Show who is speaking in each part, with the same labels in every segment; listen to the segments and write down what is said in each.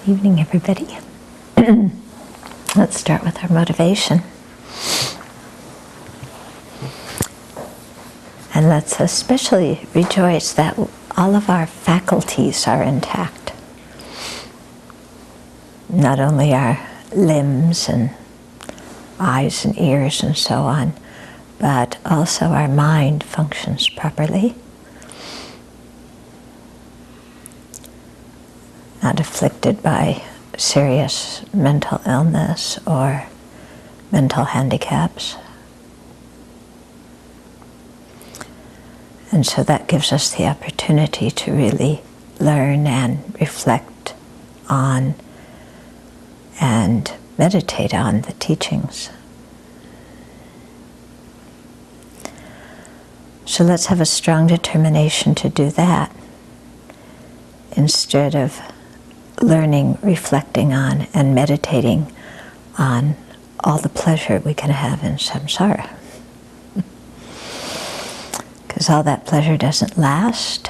Speaker 1: Evening, everybody. Let's start with our motivation. And let's especially rejoice that all of our faculties are intact. Not only our limbs and eyes and ears and so on, but also our mind functions properly. Not afflicted by serious mental illness or mental handicaps. And so that gives us the opportunity to really learn and reflect on and meditate on the teachings. So let's have a strong determination to do that instead of learning, reflecting on, and meditating on all the pleasure we can have in samsara. Because all that pleasure doesn't last,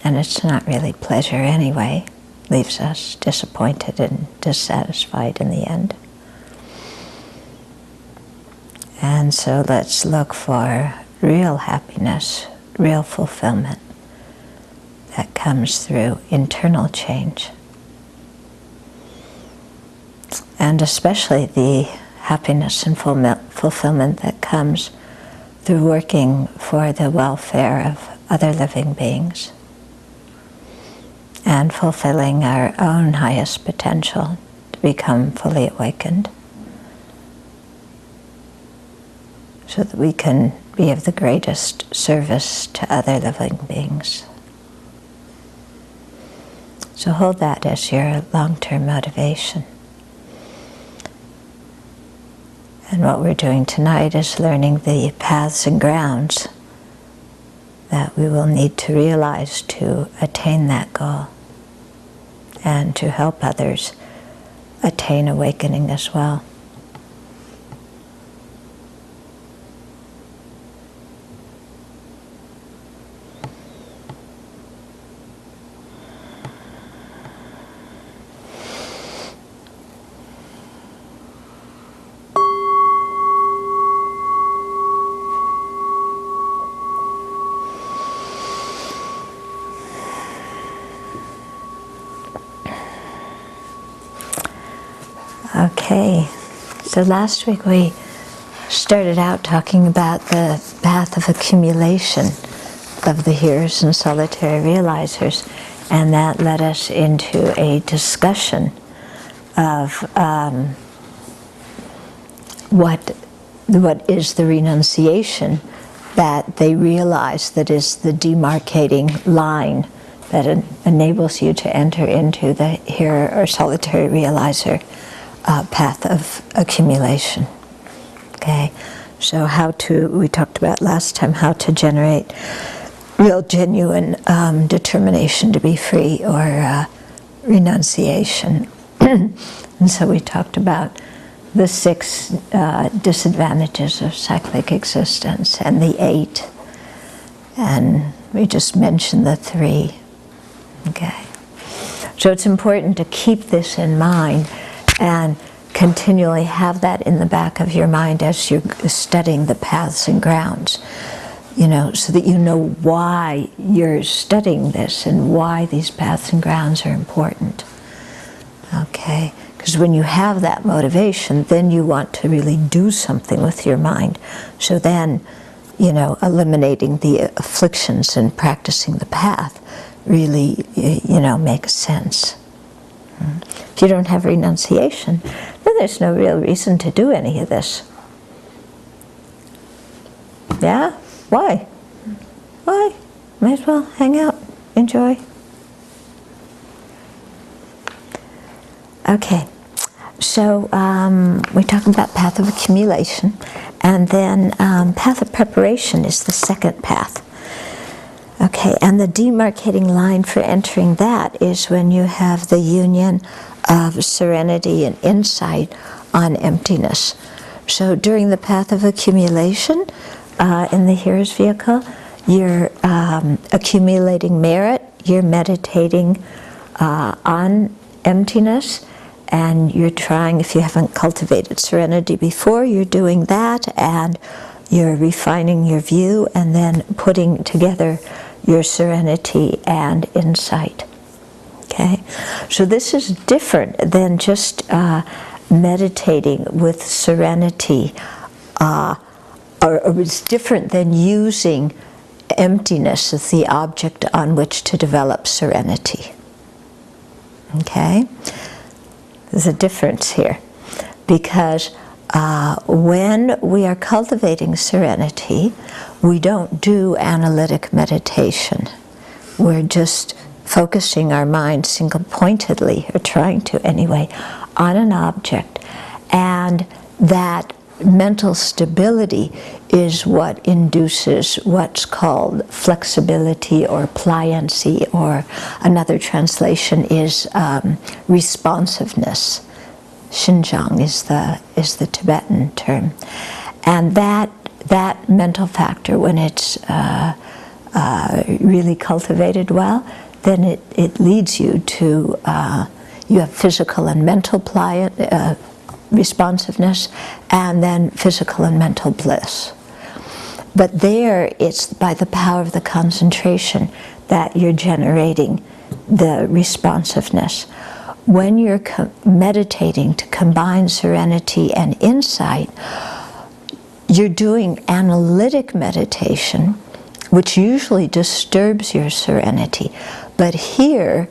Speaker 1: and it's not really pleasure anyway. Leaves us disappointed and dissatisfied in the end. And so let's look for real happiness, real fulfillment that comes through internal change. And especially the happiness and fulfillment that comes through working for the welfare of other living beings and fulfilling our own highest potential to become fully awakened so that we can be of the greatest service to other living beings. So hold that as your long-term motivation. And what we're doing tonight is learning the paths and grounds that we will need to realize to attain that goal and to help others attain awakening as well. Okay, so last week we started out talking about the path of accumulation of the hearers and solitary realizers, and that led us into a discussion of what is the renunciation that they realize that is the demarcating line that enables you to enter into the hearer or solitary realizer path of accumulation. Okay, so we talked about last time how to generate real genuine determination to be free or renunciation. And so we talked about the 6 disadvantages of cyclic existence and the 8, and we just mentioned the 3. Okay, so it's important to keep this in mind and continually have that in the back of your mind as you're studying the paths and grounds, so that you know why you're studying this and why these paths and grounds are important. Okay, because when you have that motivation, then you want to really do something with your mind. So then, eliminating the afflictions and practicing the path really, makes sense. If you don't have renunciation, then there's no real reason to do any of this. Yeah? Why? Why? Might as well hang out, enjoy. Okay, so we're talking about path of accumulation, and then path of preparation is the second path. Okay, and the demarcating line for entering that is when you have the union of serenity and insight on emptiness. So during the path of accumulation, in the hearer's vehicle, you're accumulating merit, you're meditating on emptiness, and you're trying, if you haven't cultivated serenity before, you're doing that, and you're refining your view, and then putting together your serenity and insight. Okay? So this is different than just meditating with serenity, or it's different than using emptiness as the object on which to develop serenity. Okay? There's a difference here, because when we are cultivating serenity, we don't do analytic meditation. We're just focusing our mind single-pointedly, or trying to anyway, on an object, and that mental stability is what induces what's called flexibility or pliancy, or another translation is responsiveness. Xinjiang is the Tibetan term. And that mental factor, when it's really cultivated well, then it leads you to, you have physical and mental responsiveness, and then physical and mental bliss. But there, it's by the power of the concentration that you're generating the responsiveness. When you're meditating to combine serenity and insight, you're doing analytic meditation, which usually disturbs your serenity. But here,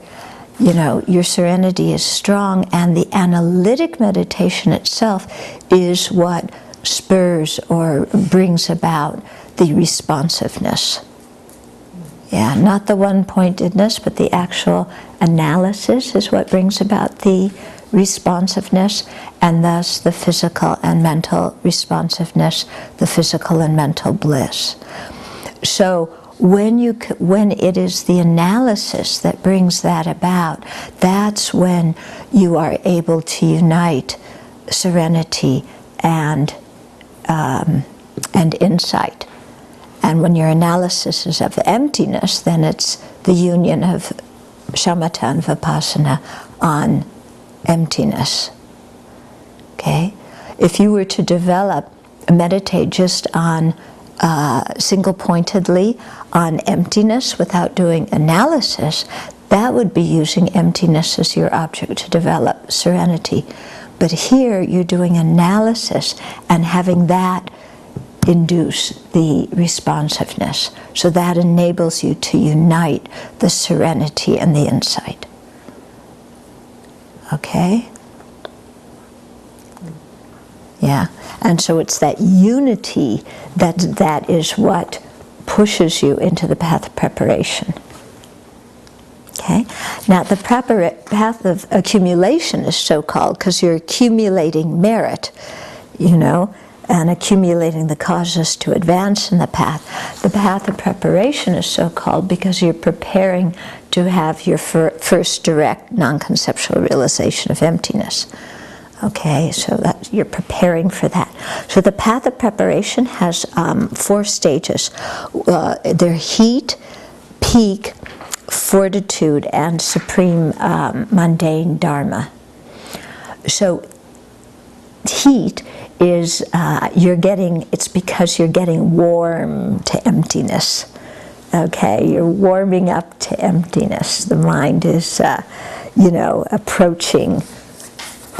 Speaker 1: you know, your serenity is strong, and the analytic meditation itself is what spurs or brings about the responsiveness. Yeah, not the one-pointedness, but the actual analysis is what brings about the responsiveness, and thus the physical and mental responsiveness, the physical and mental bliss. So when it is the analysis that brings that about, that's when you are able to unite serenity and insight. And when your analysis is of emptiness, then it's the union of shamatha and vipassana on emptiness. Okay? If you were to meditate just on single-pointedly on emptiness without doing analysis, that would be using emptiness as your object to develop serenity. But here you're doing analysis and having that induce the responsiveness. So that enables you to unite the serenity and the insight. Okay? Yeah. And so it's that unity that is what pushes you into the path of preparation. Okay? Now the path of accumulation is so called because you're accumulating merit, you know, and accumulating the causes to advance in the path. The path of preparation is so called because you're preparing to have your first direct non-conceptual realization of emptiness. Okay, so that you're preparing for that. So the path of preparation has 4 stages. They're heat, peak, fortitude, and supreme mundane dharma. So heat is it's because you're getting warm to emptiness. Okay, you're warming up to emptiness. The mind is, approaching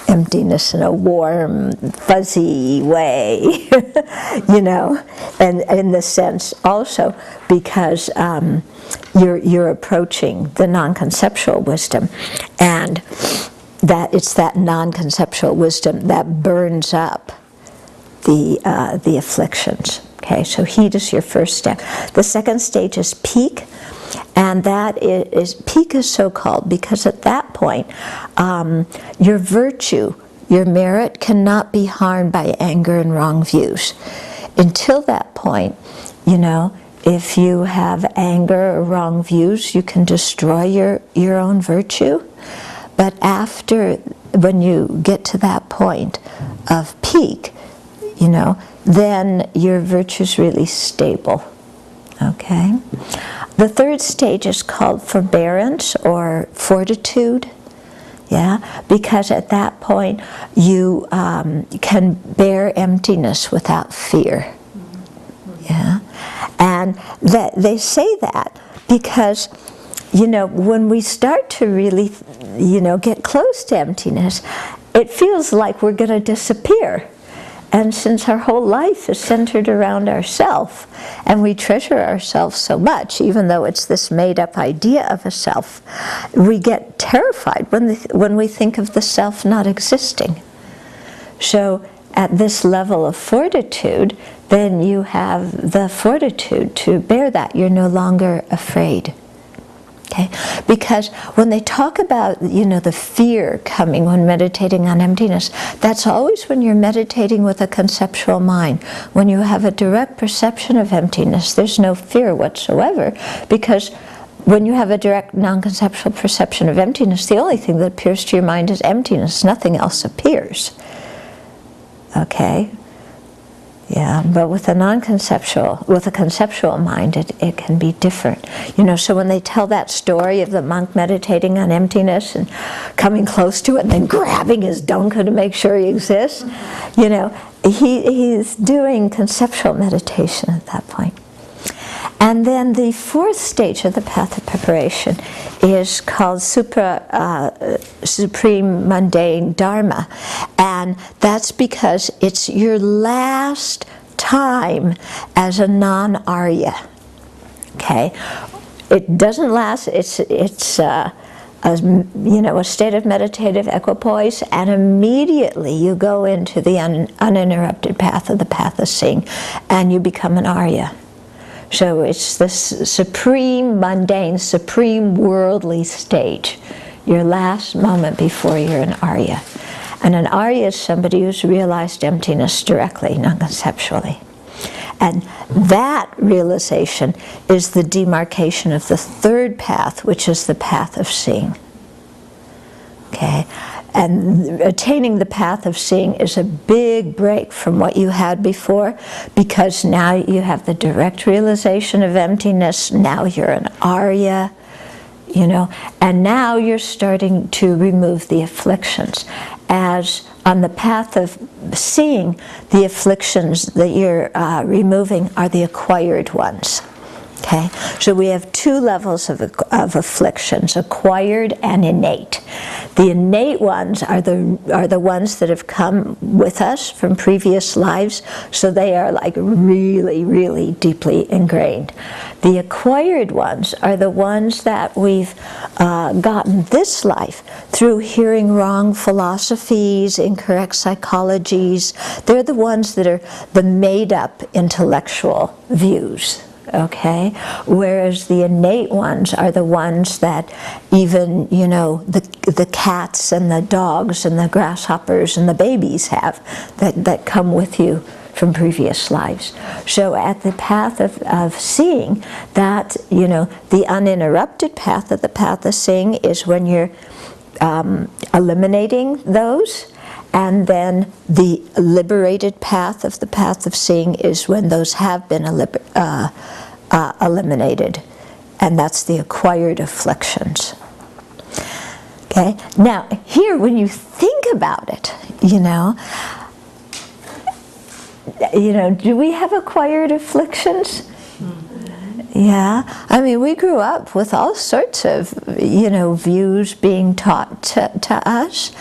Speaker 1: emptiness in a warm, fuzzy way, and in the sense also because you're approaching the non-conceptual wisdom, and that it's that non-conceptual wisdom that burns up the afflictions. Okay, so heat is your first step. The second stage is peak, and peak is so called because at that point your virtue, your merit cannot be harmed by anger and wrong views. Until that point, if you have anger or wrong views, you can destroy your own virtue. But when you get to that point of peak, then your virtue's really stable. Okay? The third stage is called forbearance or fortitude. Yeah, because at that point you can bear emptiness without fear. Yeah, and that they say that because, you know, when we start to really, you know, get close to emptiness, it feels like we're going to disappear. And since our whole life is centered around ourself, and we treasure ourselves so much, even though it's this made-up idea of a self, we get terrified when we think of the self not existing. So at this level of fortitude, then you have the fortitude to bear that. You're no longer afraid. Okay? Because when they talk about, you know, the fear coming when meditating on emptiness, that's always when you're meditating with a conceptual mind. When you have a direct perception of emptiness, there's no fear whatsoever, because when you have a direct non-conceptual perception of emptiness, the only thing that appears to your mind is emptiness. Nothing else appears. Okay? Yeah, but with a non-conceptual, with a conceptual mind, it can be different. You know, so when they tell that story of the monk meditating on emptiness and coming close to it and then grabbing his donka to make sure he exists, you know, he's doing conceptual meditation at that point. And then the fourth stage of the path of preparation is called Supreme Mundane Dharma. And that's because it's your last time as a non-Arya. Okay? It doesn't last, it's you know, a state of meditative equipoise, and immediately you go into the uninterrupted path of the path of seeing, and you become an Arya. So it's this supreme mundane, supreme worldly stage, your last moment before you're an Arya. And an Arya is somebody who's realized emptiness directly, non-conceptually. And that realization is the demarcation of the third path, which is the path of seeing. Okay? And attaining the path of seeing is a big break from what you had before, because now you have the direct realization of emptiness. Now you're an Arya, you know, and now you're starting to remove the afflictions. As on the path of seeing, the afflictions that you're removing are the acquired ones. Okay, so we have two levels of afflictions, acquired and innate. The innate ones are the ones that have come with us from previous lives, so they are like really, really deeply ingrained. The acquired ones are the ones that we've gotten this life through hearing wrong philosophies, incorrect psychologies. They're the ones that are the made-up intellectual views. Okay, whereas the innate ones are the ones that even, you know, the cats and the dogs and the grasshoppers and the babies have, that come with you from previous lives. So at the path of seeing, that, you know, the uninterrupted path of the path of seeing is when you're eliminating those. And then the liberated path of the path of seeing is when those have been eliminated. And that's the acquired afflictions. Okay? Now, here, when you think about it, you know, do we have acquired afflictions? Yeah, I mean, we grew up with all sorts of, you know, views being taught to us.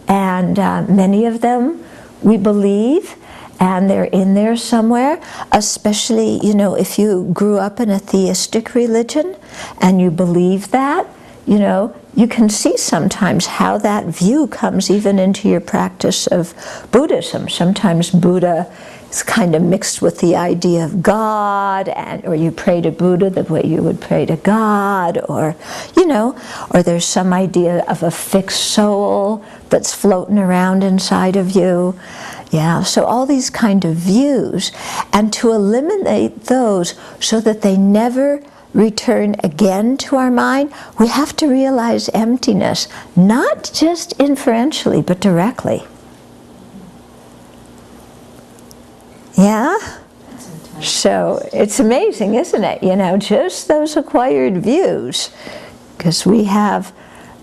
Speaker 1: And many of them we believe, and they're in there somewhere, especially, you know, if you grew up in a theistic religion and you believe that, you know, you can see sometimes how that view comes even into your practice of Buddhism. Sometimes Buddha is kind of mixed with the idea of God, or you pray to Buddha the way you would pray to God, or, you know, or there's some idea of a fixed soul that's floating around inside of you. Yeah, so all these kind of views, and to eliminate those so that they never return again to our mind, we have to realize emptiness, not just inferentially, but directly. Yeah? So it's amazing, isn't it? You know, just those acquired views, because we have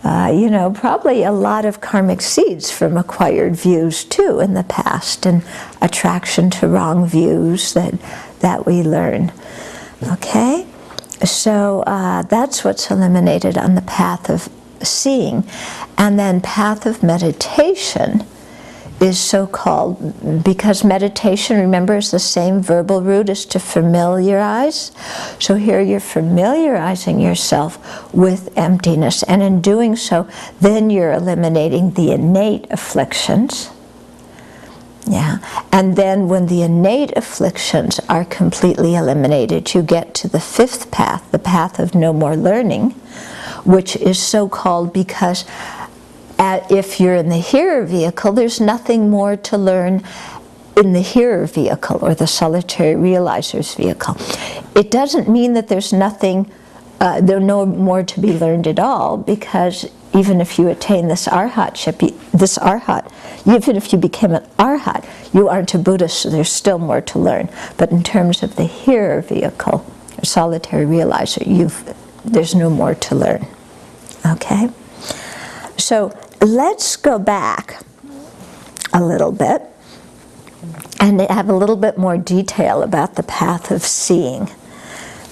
Speaker 1: you know, probably a lot of karmic seeds from acquired views too in the past, and attraction to wrong views that we learn. Okay, so that's what's eliminated on the path of seeing. And then path of meditation is so-called, because meditation, remember, is the same verbal root as to familiarize. So here you're familiarizing yourself with emptiness, and in doing so, then you're eliminating the innate afflictions. Yeah, and then when the innate afflictions are completely eliminated, you get to the fifth path, the path of no more learning, which is so-called because if you're in the hearer vehicle, there's nothing more to learn in the hearer vehicle or the solitary realizer's vehicle. It doesn't mean that there's nothing, there's no more to be learned at all, because even if you attain this arhatship, even if you became an arhat, you aren't a Buddhist, so there's still more to learn. But in terms of the hearer vehicle, or solitary realizer, there's no more to learn. Okay? So let's go back a little bit and have a little bit more detail about the path of seeing.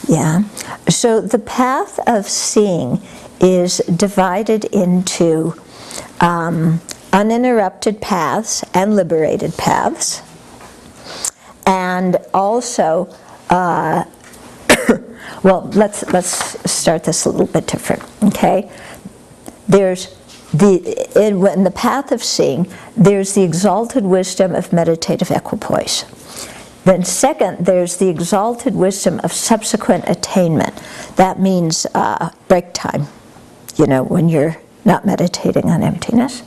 Speaker 1: Yeah. So the path of seeing is divided into uninterrupted paths and liberated paths. And also, well, let's start this a little bit different, okay? There's in the path of seeing, there's the exalted wisdom of meditative equipoise. Then second, there's the exalted wisdom of subsequent attainment. That means break time, you know, when you're not meditating on emptiness.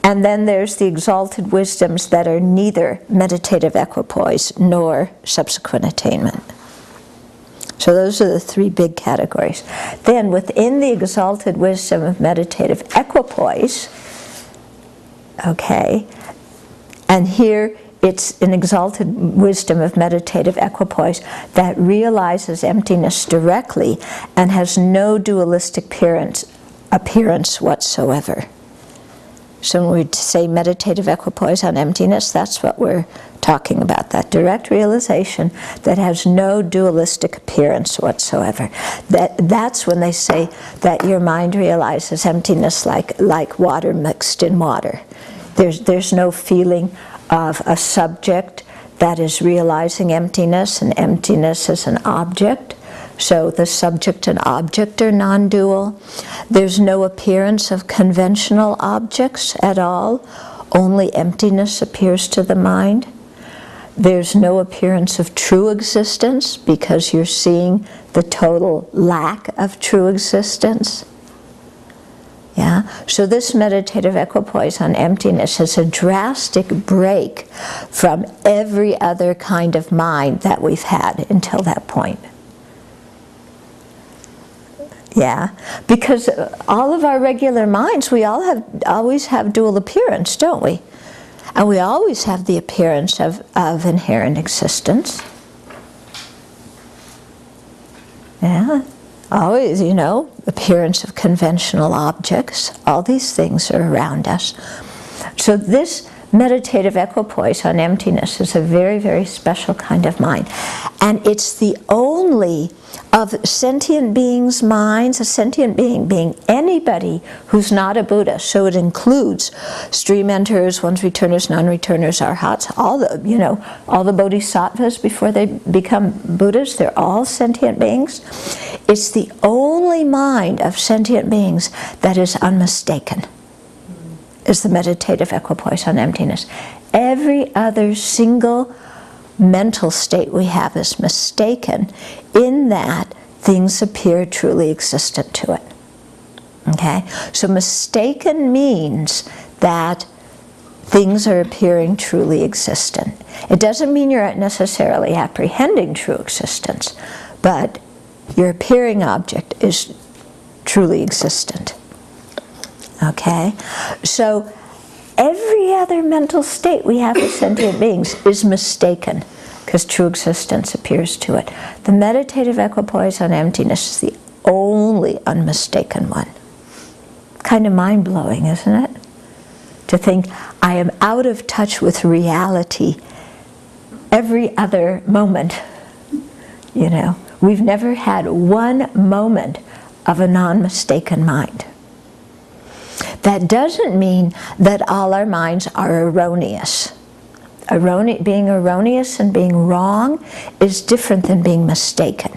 Speaker 1: And then there's the exalted wisdoms that are neither meditative equipoise nor subsequent attainment. So those are the three big categories. Then within the exalted wisdom of meditative equipoise, okay, and here it's an exalted wisdom of meditative equipoise that realizes emptiness directly and has no dualistic appearance whatsoever. So when we say meditative equipoise on emptiness, that's what we're talking about, that direct realization that has no dualistic appearance whatsoever. That's when they say that your mind realizes emptiness like water mixed in water. There's no feeling of a subject that is realizing emptiness, and emptiness is an object. So the subject and object are non-dual. There's no appearance of conventional objects at all. Only emptiness appears to the mind. There's no appearance of true existence because you're seeing the total lack of true existence. Yeah? So this meditative equipoise on emptiness is a drastic break from every other kind of mind that we've had until that point. Yeah, because all of our regular minds, we always have dual appearance, don't we? And we always have the appearance of inherent existence. Yeah, always, you know, appearance of conventional objects. All these things are around us. So this meditative equipoise on emptiness is a very, very special kind of mind. And it's the only of sentient beings' minds, a sentient being being anybody who's not a Buddha. So it includes stream enterers, ones returners, non-returners, arhats, all the bodhisattvas before they become Buddhas. They're all sentient beings. It's the only mind of sentient beings that is unmistaken, is the meditative equipoise on emptiness. Every other single mental state we have is mistaken in that things appear truly existent to it. Okay? So mistaken means that things are appearing truly existent. It doesn't mean you're necessarily apprehending true existence, but your appearing object is truly existent. Okay? So every other mental state we have as sentient beings is mistaken because true existence appears to it. The meditative equipoise on emptiness is the only unmistaken one. kind of mind-blowing, isn't it? To think, I am out of touch with reality every other moment. You know, we've never had one moment of a non-mistaken mind. That doesn't mean that all our minds are erroneous. Being erroneous and being wrong is different than being mistaken.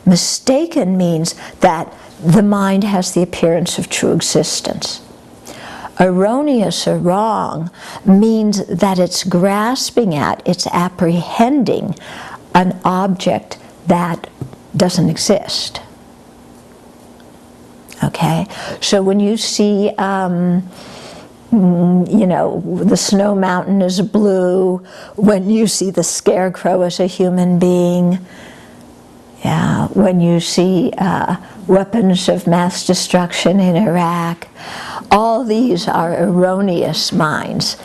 Speaker 1: Mistaken means that the mind has the appearance of true existence. Erroneous or wrong means that it's grasping at, it's apprehending an object that doesn't exist. Okay? So when you see, you know, the snow mountain is blue, when you see the scarecrow as a human being, yeah, when you see weapons of mass destruction in Iraq, all these are erroneous minds.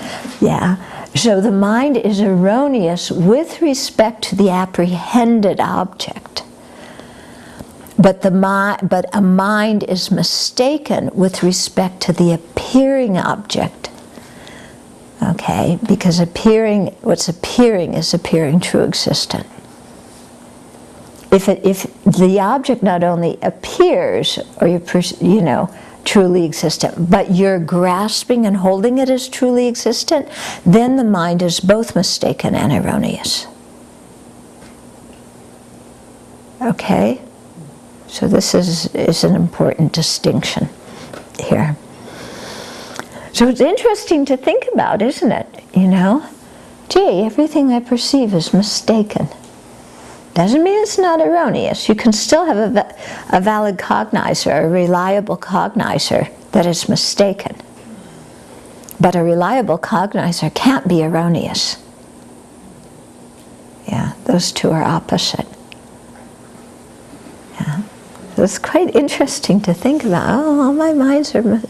Speaker 1: Yeah. So the mind is erroneous with respect to the apprehended object. But a mind is mistaken with respect to the appearing object. Okay? Because what's appearing is appearing true existent. If the object not only appears, or you know, truly existent, but you're grasping and holding it as truly existent, then the mind is both mistaken and erroneous. Okay? So this is an important distinction here. So it's interesting to think about, isn't it? You know, gee, everything I perceive is mistaken. Doesn't mean it's not erroneous. You can still have a valid cognizer, a reliable cognizer that is mistaken. But a reliable cognizer can't be erroneous. Yeah, those two are opposite. Yeah. So it's quite interesting to think about, oh, all my minds are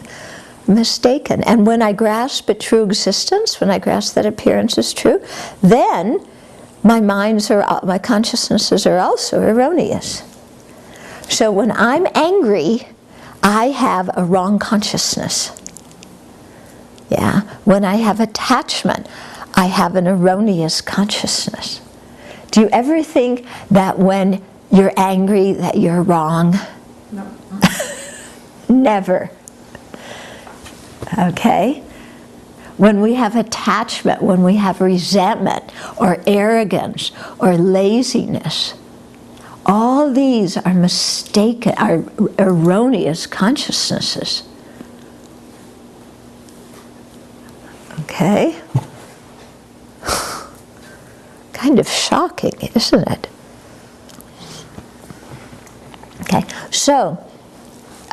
Speaker 1: mistaken. And when I grasp at true existence, when I grasp that appearance is true, then my consciousnesses are also erroneous. So when I'm angry, I have a wrong consciousness. Yeah. When I have attachment, I have an erroneous consciousness. Do you ever think that when you're angry that you're wrong?
Speaker 2: No.
Speaker 1: Never. Okay? When we have attachment, when we have resentment or arrogance or laziness, all these are mistaken, are erroneous consciousnesses. Okay? Kind of shocking, isn't it? Okay, so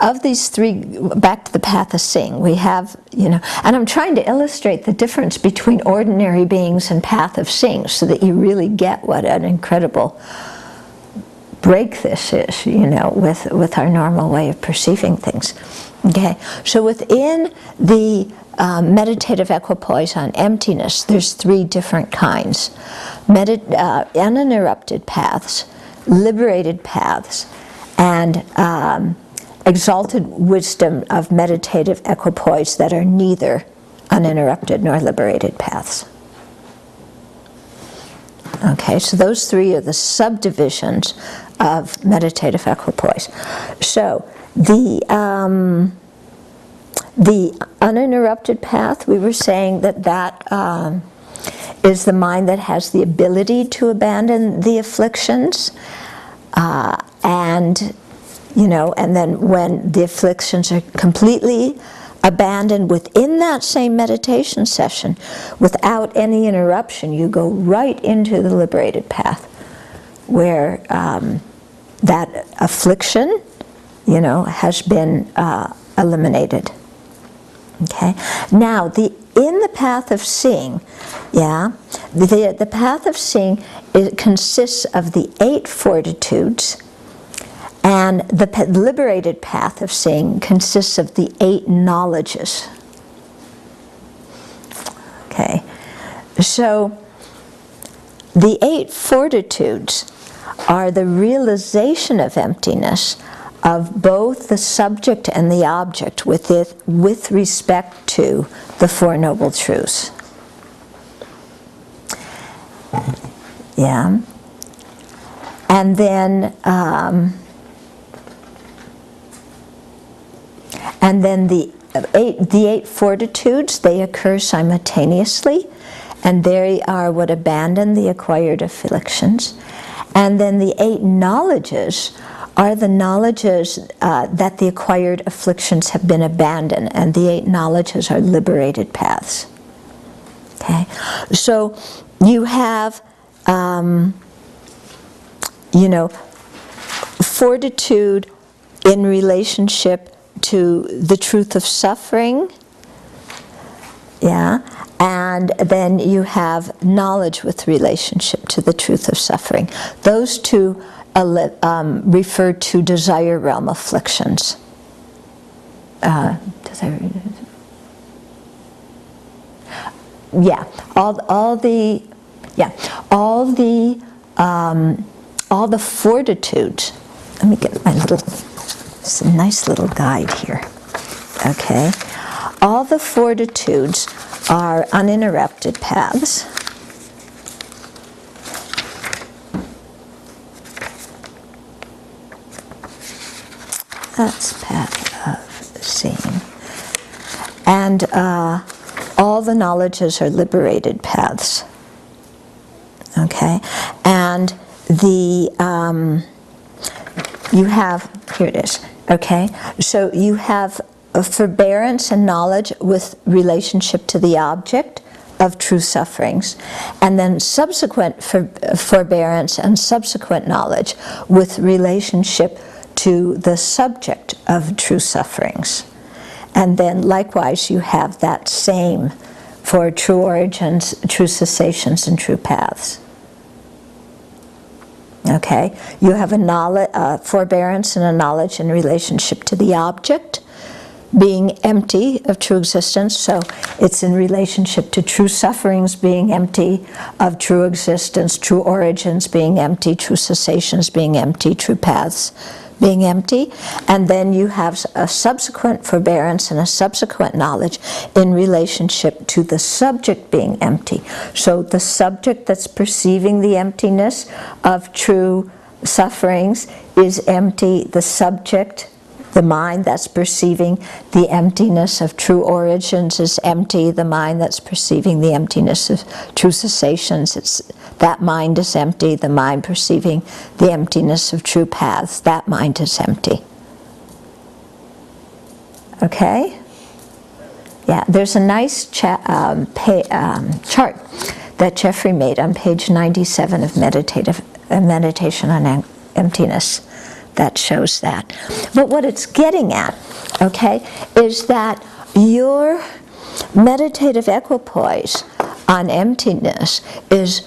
Speaker 1: of these three, back to the path of seeing, we have, you know, and I'm trying to illustrate the difference between ordinary beings and path of seeing so that you really get what an incredible break this is, you know, with our normal way of perceiving things. Okay, so within the meditative equipoise on emptiness, there's three different kinds. Uninterrupted paths, liberated paths, and exalted wisdom of meditative equipoise that are neither uninterrupted nor liberated paths. Okay, so those three are the subdivisions of meditative equipoise. So the uninterrupted path, we were saying that is the mind that has the ability to abandon the afflictions, and you know, and then when the afflictions are completely abandoned within that same meditation session, without any interruption, you go right into the liberated path, where that affliction, you know, has been eliminated. Okay. Now, in the path of seeing, yeah, the path of seeing, it consists of the 8 fortitudes. And the liberated path of seeing consists of the 8 knowledges. Okay, so the 8 fortitudes are the realization of emptiness of both the subject and the object with respect to the Four Noble Truths. Yeah. And then the eight fortitudes, they occur simultaneously, and they are what abandon the acquired afflictions. And then the eight knowledges are the knowledges that the acquired afflictions have been abandoned, and the eight knowledges are liberated paths. Okay, so you have, fortitude in relationship to the truth of suffering, yeah, and then you have knowledge with relationship to the truth of suffering. Those two refer to desire realm afflictions. Yeah, all the fortitudes. Let me get my it's a nice little guide here. Okay, all the fortitudes are uninterrupted paths. That's path of seeing. And all the knowledges are liberated paths. Okay, and you have, here it is, okay, so you have a forbearance and knowledge with relationship to the object of true sufferings, and then subsequent forbearance and subsequent knowledge with relationship to the subject of true sufferings. And then likewise you have that same for true origins, true cessations, and true paths. Okay, you have a forbearance and a knowledge in relationship to the object being empty of true existence, so it's in relationship to true sufferings being empty of true existence, true origins being empty, true cessations being empty, true paths being empty, and then you have a subsequent forbearance and a subsequent knowledge in relationship to the subject being empty. So the subject that's perceiving the emptiness of true sufferings is empty. The subject, the mind that's perceiving the emptiness of true origins is empty. The mind that's perceiving the emptiness of true cessations, that mind is empty. The mind perceiving the emptiness of true paths, that mind is empty. Okay? Yeah, there's a nice chart that Jeffrey made on page 97 of Meditation on Emptiness that shows that. But what it's getting at, okay, is that your meditative equipoise on emptiness is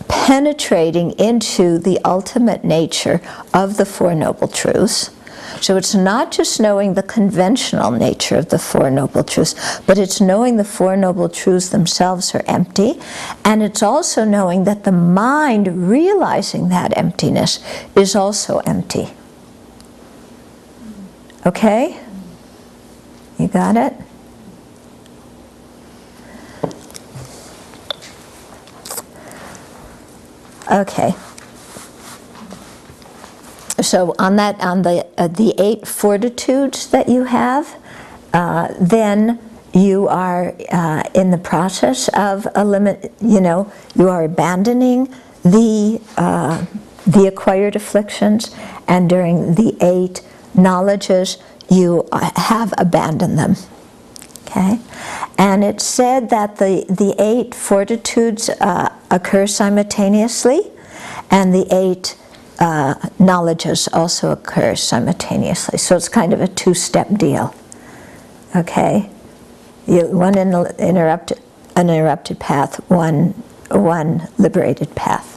Speaker 1: penetrating into the ultimate nature of the Four Noble Truths. So it's not just knowing the conventional nature of the Four Noble Truths, but it's knowing the Four Noble Truths themselves are empty, and it's also knowing that the mind realizing that emptiness is also empty. Okay? You got it? Okay. So on the eight fortitudes that you have, then you are in the process of you are abandoning the acquired afflictions, and during the eight knowledges you have abandoned them. Okay, and it's said that the eight fortitudes occur simultaneously, and the eight knowledges also occur simultaneously. So it's kind of a two-step deal. Okay, one uninterrupted path, one liberated path.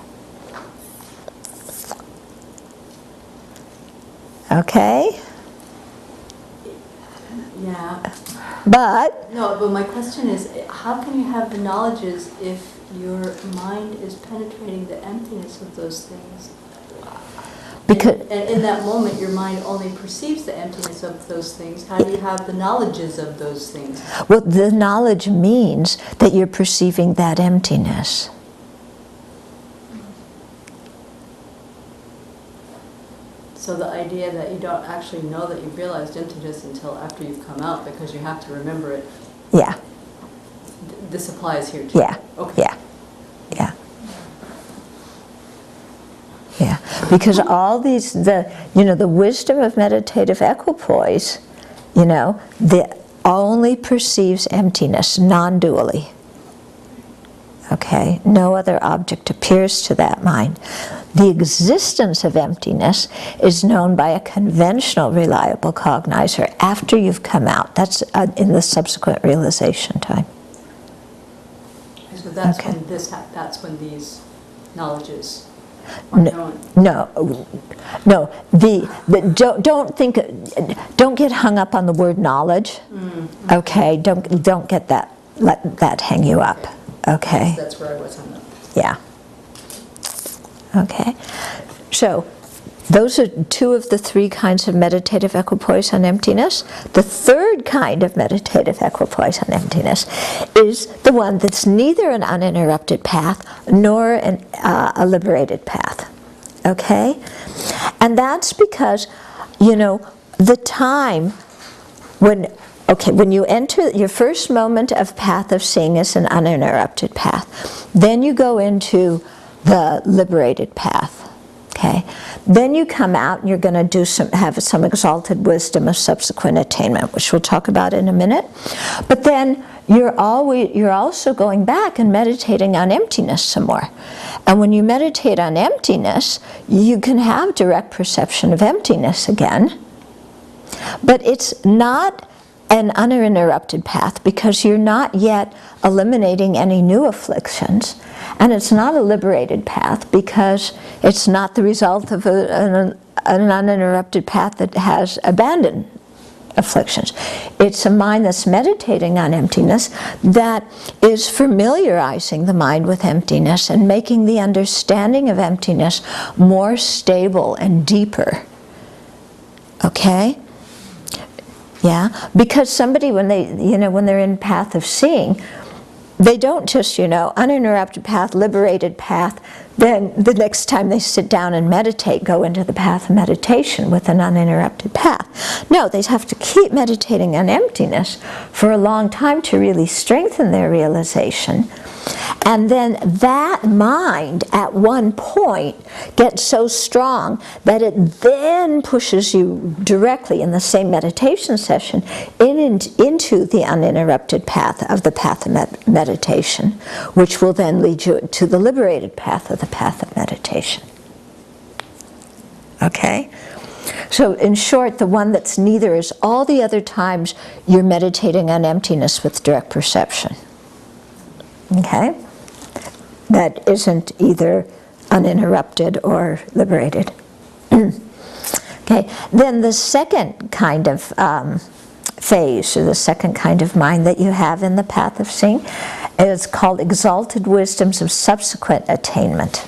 Speaker 1: Okay.
Speaker 2: Yeah.
Speaker 1: But
Speaker 2: my question is, how can you have the knowledges if your mind is penetrating the emptiness of those things?
Speaker 1: Because
Speaker 2: and in that moment, your mind only perceives the emptiness of those things. How do you have the knowledges of those things?
Speaker 1: well, the knowledge means that you're perceiving that emptiness.
Speaker 2: So the idea that you don't actually know that you've realized emptiness until after you've come out, because you have to remember it.
Speaker 1: Yeah.
Speaker 2: This applies here too.
Speaker 1: Yeah.
Speaker 2: Okay.
Speaker 1: Yeah. Yeah. Yeah. Because all these, the wisdom of meditative equipoise, only perceives emptiness non-dually. Okay? No other object appears to that mind. The existence of emptiness is known by a conventional reliable cognizer after you've come out. That's in the subsequent realization time.
Speaker 2: So that's
Speaker 1: Okay.
Speaker 2: when that's when these knowledges are known.
Speaker 1: No. Don't get hung up on the word knowledge. Okay, don't get that. Let that hang you up. Okay.
Speaker 2: That's where I was hung up.
Speaker 1: Yeah. Okay. So, those are two of the three kinds of meditative equipoise on emptiness. The third kind of meditative equipoise on emptiness is the one that's neither an uninterrupted path nor a liberated path. Okay? And that's because, the time when you enter your first moment of path of seeing is an uninterrupted path. Then you go into the liberated path. Okay? Then you come out and you're going to have some exalted wisdom of subsequent attainment, which we'll talk about in a minute. But then you're also going back and meditating on emptiness some more. And when you meditate on emptiness, you can have direct perception of emptiness again. But it's not an uninterrupted path because you're not yet eliminating any new afflictions. And it's not a liberated path because it's not the result of an uninterrupted path that has abandoned afflictions. It's a mind that's meditating on emptiness that is familiarizing the mind with emptiness and making the understanding of emptiness more stable and deeper. Okay? Yeah? Because somebody, when they're in path of seeing, they don't just, uninterrupted path, liberated path, then the next time they sit down and meditate, go into the path of meditation with an uninterrupted path. No, they have to keep meditating on emptiness for a long time to really strengthen their realization. And then that mind, at one point, gets so strong that it then pushes you directly in the same meditation session into the uninterrupted path of the path of meditation, which will then lead you to the liberated path of the path of meditation. Okay? So in short, the one that's neither is all the other times you're meditating on emptiness with direct perception. Okay? That isn't either uninterrupted or liberated. Okay, then the second kind of phase, or the second kind of mind that you have in the path of seeing, is called exalted wisdoms of subsequent attainment.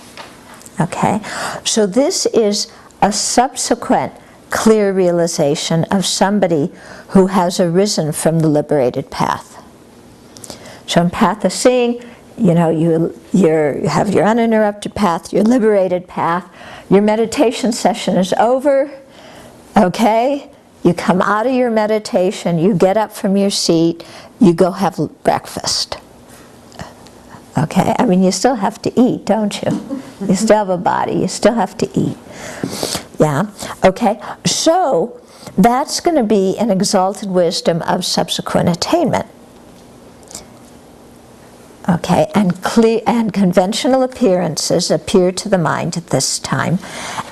Speaker 1: Okay, so this is a subsequent clear realization of somebody who has arisen from the liberated path. So in path of seeing, you have your uninterrupted path, your liberated path, your meditation session is over, okay? You come out of your meditation, you get up from your seat, you go have breakfast. Okay? I mean, you still have to eat, don't you? You still have a body, you still have to eat. Yeah? Okay? So, that's going to be an exalted wisdom of subsequent attainment. Okay, and conventional appearances appear to the mind at this time,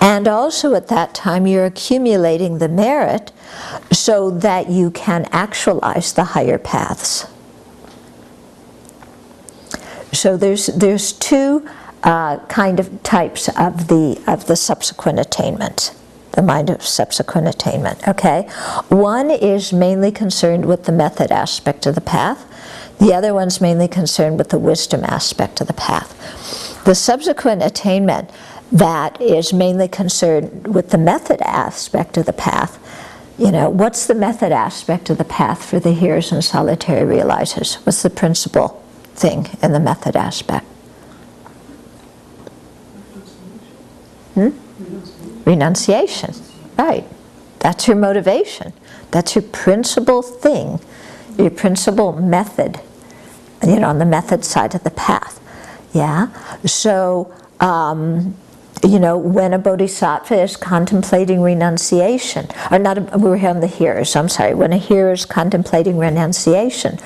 Speaker 1: and also at that time you're accumulating the merit so that you can actualize the higher paths. So there's two kind of types of the subsequent attainment, the mind of subsequent attainment. Okay, one is mainly concerned with the method aspect of the path. The other one's mainly concerned with the wisdom aspect of the path. The subsequent attainment that is mainly concerned with the method aspect of the path. What's the method aspect of the path for the hearers and solitary realizers? What's the principal thing in the method aspect? Renunciation. Right. That's your motivation. That's your principal thing, your principal method, on the method side of the path. Yeah? So, when a bodhisattva is contemplating renunciation, or not, we're here on the hearers, I'm sorry, when a hearer is contemplating renunciation,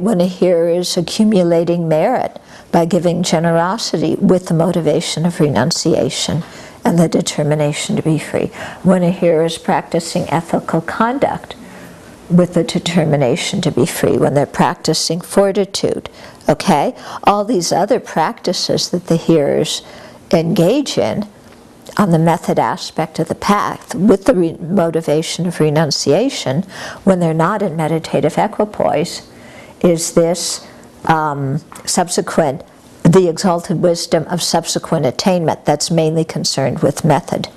Speaker 1: when a hearer is accumulating merit by giving generosity with the motivation of renunciation and the determination to be free, when a hearer is practicing ethical conduct with the determination to be free, when they're practicing fortitude, all these other practices that the hearers engage in on the method aspect of the path with the motivation of renunciation, when they're not in meditative equipoise, is this the exalted wisdom of subsequent attainment that's mainly concerned with method.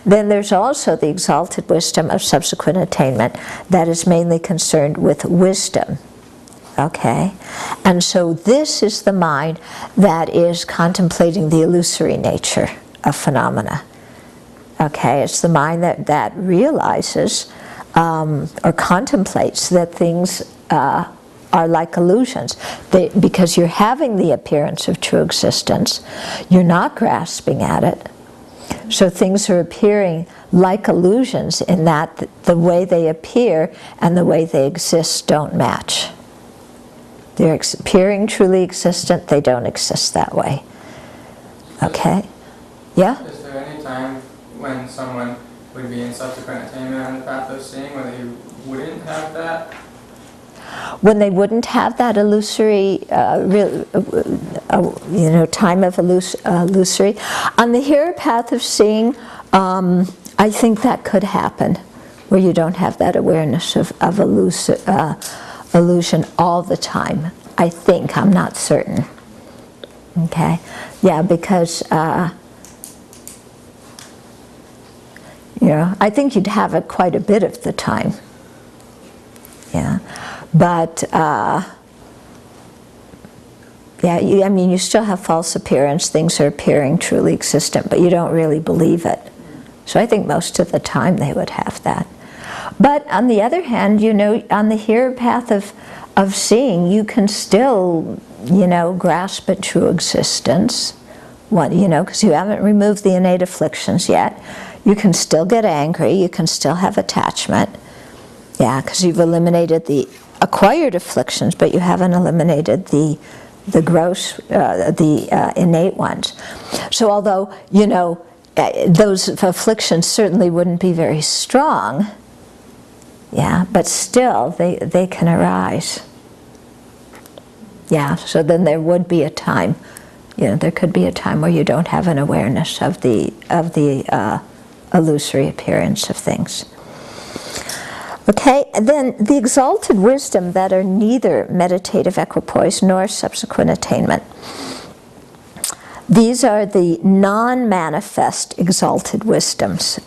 Speaker 1: Then there's also the exalted wisdom of subsequent attainment that is mainly concerned with wisdom. And so this is the mind that is contemplating the illusory nature of phenomena. It's the mind that realizes or contemplates that things are like illusions. Because you're having the appearance of true existence, you're not grasping at it. So things are appearing like illusions in that the way they appear and the way they exist don't match. They're appearing truly existent, they don't exist that way. Yeah?
Speaker 3: Is there any time when someone would be in subsequent attainment on the path of seeing when they wouldn't have that?
Speaker 1: When they wouldn't have that illusory, time of illusory. On the hearer path of seeing, I think that could happen, where you don't have that awareness of illusion all the time. I think, I'm not certain. Yeah, because, I think you'd have it quite a bit of the time. Yeah. But, you still have false appearance, things are appearing truly existent, but you don't really believe it. So I think most of the time they would have that. But on the other hand, on the hearer path of seeing, you can still, grasp at true existence, because you haven't removed the innate afflictions yet. You can still get angry, you can still have attachment, because you've eliminated the acquired afflictions, but you haven't eliminated the gross, the innate ones. So although, those afflictions certainly wouldn't be very strong, but still they can arise. So then there would be a time, there could be a time where you don't have an awareness of the illusory appearance of things. And then the exalted wisdom that are neither meditative equipoise nor subsequent attainment. These are the non-manifest exalted wisdoms,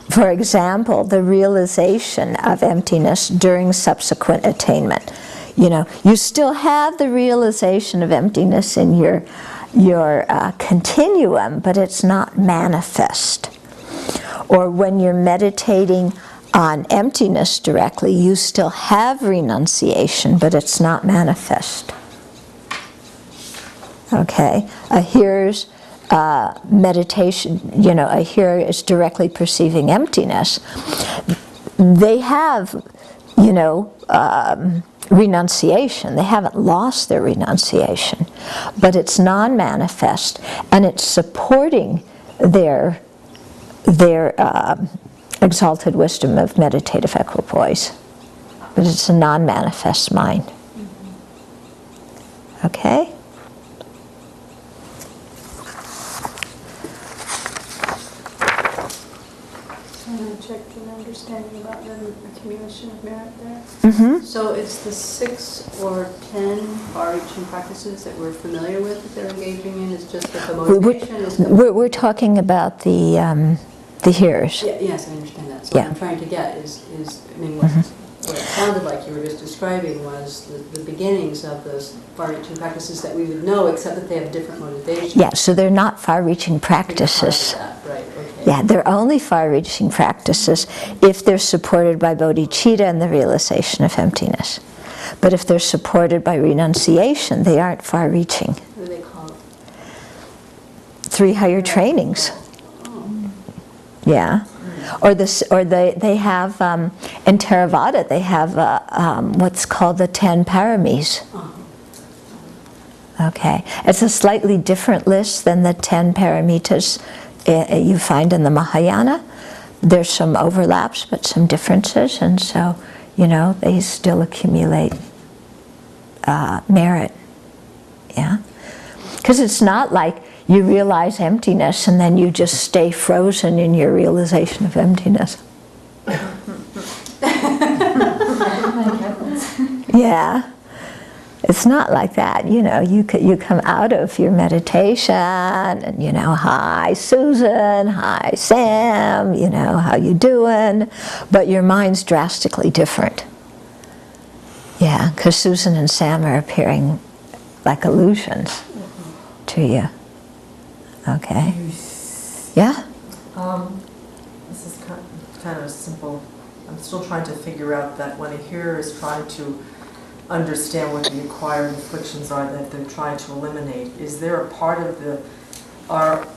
Speaker 1: For example, the realization of emptiness during subsequent attainment. You still have the realization of emptiness in your continuum, but it's not manifest. Or when you're meditating on emptiness directly, you still have renunciation, but it's not manifest. A hearer's meditation, a hearer is directly perceiving emptiness. They have, renunciation. They haven't lost their renunciation, but it's non-manifest, and it's supporting their exalted wisdom of meditative equipoise. But it's a non-manifest mind.
Speaker 2: And I checked an understanding about the accumulation of merit there.
Speaker 1: Mm-hmm.
Speaker 2: So it's the 6 or 10 far-reaching practices that we're familiar with that they're engaging in. It's just that the motivation is.
Speaker 1: We're talking about the hearers.
Speaker 2: Yeah, yes, I understand that. So
Speaker 1: Yeah.
Speaker 2: what I'm trying to get is I mean, what it sounded like you were just describing was the beginnings of those far-reaching practices that we would know, except that they have different motivations.
Speaker 1: Yeah, so they're not far-reaching practices.
Speaker 2: Right, okay.
Speaker 1: Yeah, they're only far-reaching practices if they're supported by bodhicitta and the realization of emptiness. But if they're supported by renunciation, they aren't far-reaching.
Speaker 2: What do they call it?
Speaker 1: 3 higher trainings.
Speaker 2: Oh.
Speaker 1: Yeah. Or they have, in Theravada, they have what's called the 10 paramis. Okay. It's a slightly different list than the 10 paramitas you find in the Mahayana. There's some overlaps, but some differences, and so, they still accumulate merit. Yeah? Because it's not like you realize emptiness and then you just stay frozen in your realization of emptiness. Yeah. It's not like that, you come out of your meditation and, hi Susan, hi Sam, how you doing? But your mind's drastically different. Yeah, because Susan and Sam are appearing like illusions to you. Okay. Yeah?
Speaker 4: This is kind of simple. I'm still trying to figure out that when a hearer is trying to understand what the acquired afflictions are that they're trying to eliminate, is there a part of the, are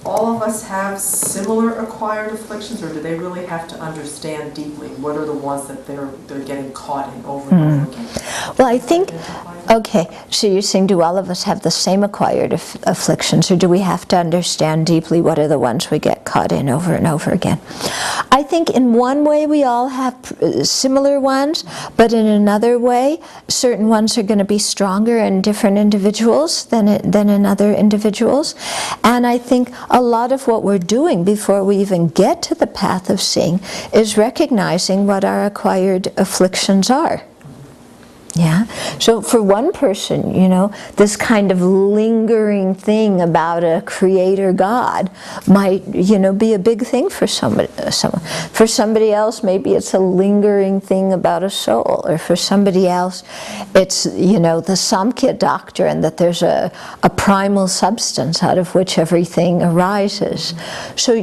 Speaker 4: all of us have similar acquired afflictions, or do they really have to understand deeply what are the ones that they're getting caught in over and over again?
Speaker 1: Well, I think, okay, so you're saying, do all of us have the same acquired afflictions, or do we have to understand deeply what are the ones we get caught in over and over again? I think in one way we all have similar ones, but in another way, certain ones are going to be stronger in different individuals than in other individuals. And I think a lot of what we're doing before we even get to the path of seeing is recognizing what our acquired afflictions are. Yeah. So for one person, this kind of lingering thing about a creator God might, be a big thing for someone. For somebody else, maybe it's a lingering thing about a soul. Or for somebody else, it's, the Samkhya doctrine that there's a primal substance out of which everything arises. So,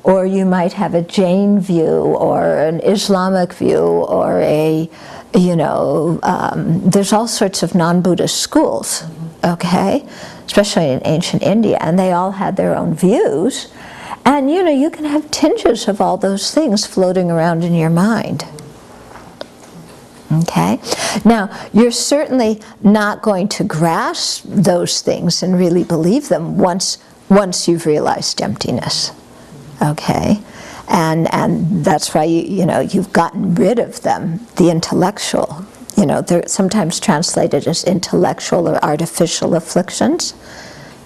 Speaker 1: or you might have a Jain view or an Islamic view or a there's all sorts of non-Buddhist schools, okay, especially in ancient India, and they all had their own views. And you can have tinges of all those things floating around in your mind. Okay? Now, you're certainly not going to grasp those things and really believe them once you've realized emptiness. Okay? And that's why you've gotten rid of them, the intellectual. They're sometimes translated as intellectual or artificial afflictions.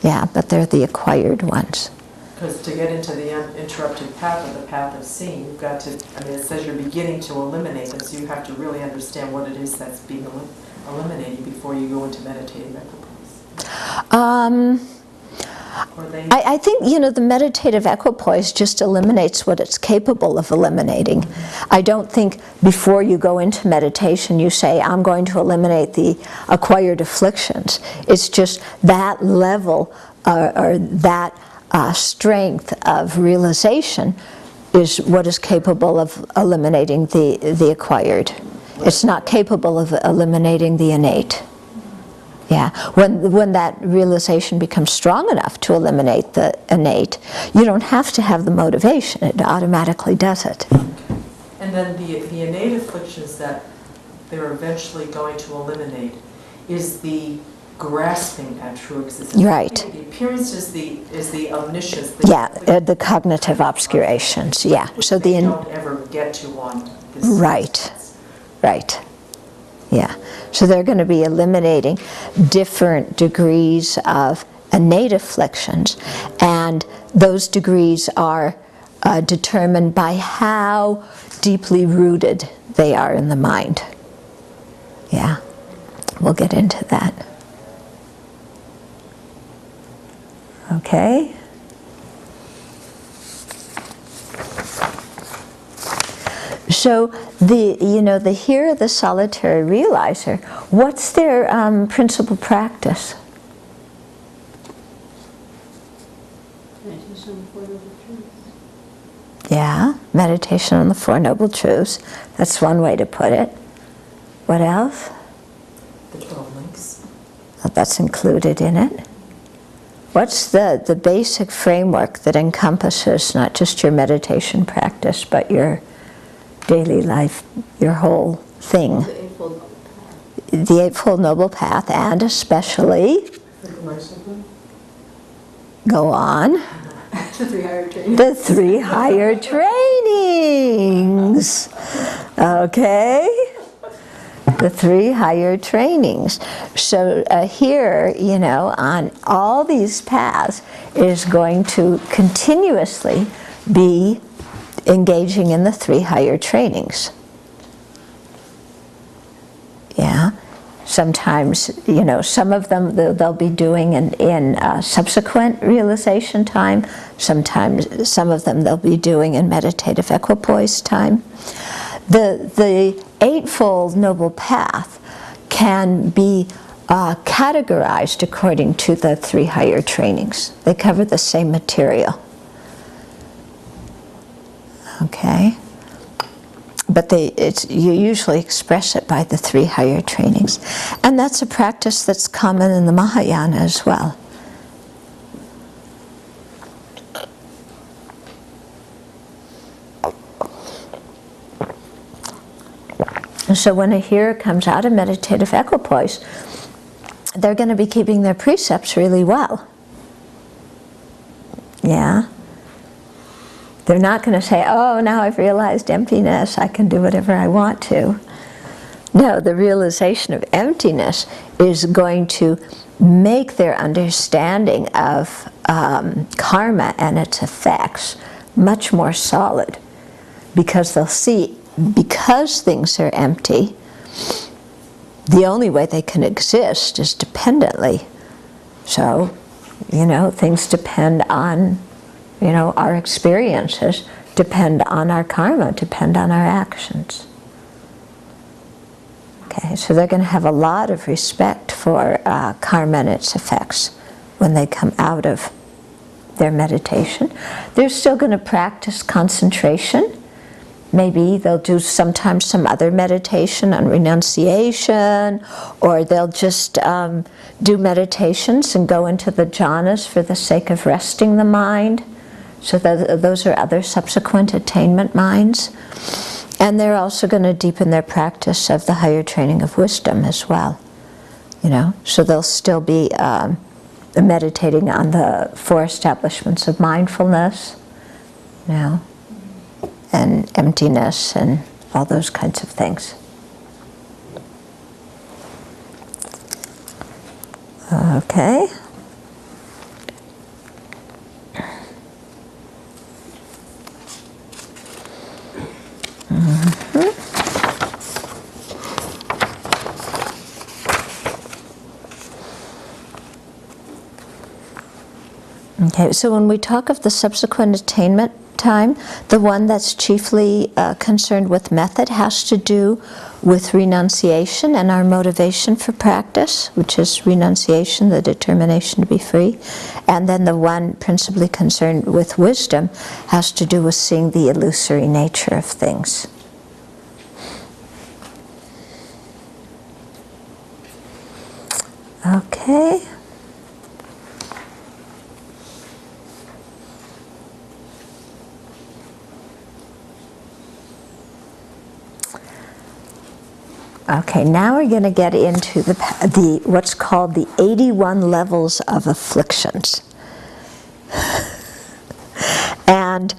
Speaker 1: Yeah, but they're the acquired ones.
Speaker 4: Because to get into the uninterrupted path or the path of seeing, you've got to, it says you're beginning to eliminate them, so you have to really understand what it is that's being eliminated before you go into meditative equipoise. I think, the meditative equipoise just eliminates what it's capable of eliminating. I don't think before you go into meditation you say, I'm going to eliminate the acquired afflictions. It's just that level or that strength of realization is what is capable of eliminating the acquired. It's not capable of eliminating the innate. Yeah, when that realization becomes strong enough to eliminate the innate, you don't have to have the motivation, it automatically does it. And then the innate afflictions that they're eventually going to eliminate is the grasping at true existence.
Speaker 1: Right.
Speaker 4: The appearance is the omniscience.
Speaker 1: The cognitive obscurations, yeah.
Speaker 4: Which
Speaker 1: So
Speaker 4: they don't ever get to on this.
Speaker 1: Right, right. Yeah, so they're going to be eliminating different degrees of innate afflictions, and those degrees are
Speaker 4: determined by how deeply rooted they are in the mind. Yeah, we'll get into that. Okay. So here the solitary realizer, what's their principal practice?
Speaker 2: Meditation on the Four Noble Truths.
Speaker 4: Yeah, meditation on the Four Noble Truths. That's one way to put it. What else?
Speaker 5: The 12 links.
Speaker 4: Oh, that's included in it. What's the basic framework that encompasses not just your meditation practice, but your daily life, your whole thing?
Speaker 2: The Eightfold Noble Path.
Speaker 4: The Eightfold Noble Path, and especially, go on,
Speaker 2: The 3 higher trainings.
Speaker 4: the 3 higher trainings. Okay? The 3 higher trainings. So here, on all these paths is going to continuously be engaging in the 3 higher trainings. Yeah. Sometimes, some of them they'll be doing in subsequent realization time. Sometimes some of them they'll be doing in meditative equipoise time. The Eightfold Noble Path can be categorized according to the 3 higher trainings. They cover the same material. Okay? But you usually express it by the 3 higher trainings. And that's a practice that's common in the Mahayana as well. So when a hearer comes out of meditative equipoise, they're going to be keeping their precepts really well. Yeah? They're not going to say, oh, now I've realized emptiness, I can do whatever I want to. No, the realization of emptiness is going to make their understanding of karma and its effects much more solid, because they'll see, because things are empty, the only way they can exist is dependently. So, things depend on, our experiences, depend on our karma, depend on our actions. Okay, so they're going to have a lot of respect for karma and its effects when they come out of their meditation. They're still going to practice concentration. Maybe they'll do sometimes some other meditation on renunciation, or they'll just do meditations and go into the jhanas for the sake of resting the mind. So those are other subsequent attainment minds. And they're also going to deepen their practice of the higher training of wisdom as well. So they'll still be meditating on the 4 establishments of mindfulness, and emptiness and all those kinds of things. Okay. Okay, so when we talk of the subsequent attainment time, the one that's chiefly concerned with method has to do with renunciation and our motivation for practice, which is renunciation, the determination to be free. And then the one principally concerned with wisdom has to do with seeing the illusory nature of things. Okay. Okay, now we're going to get into the what's called the 81 levels of afflictions. And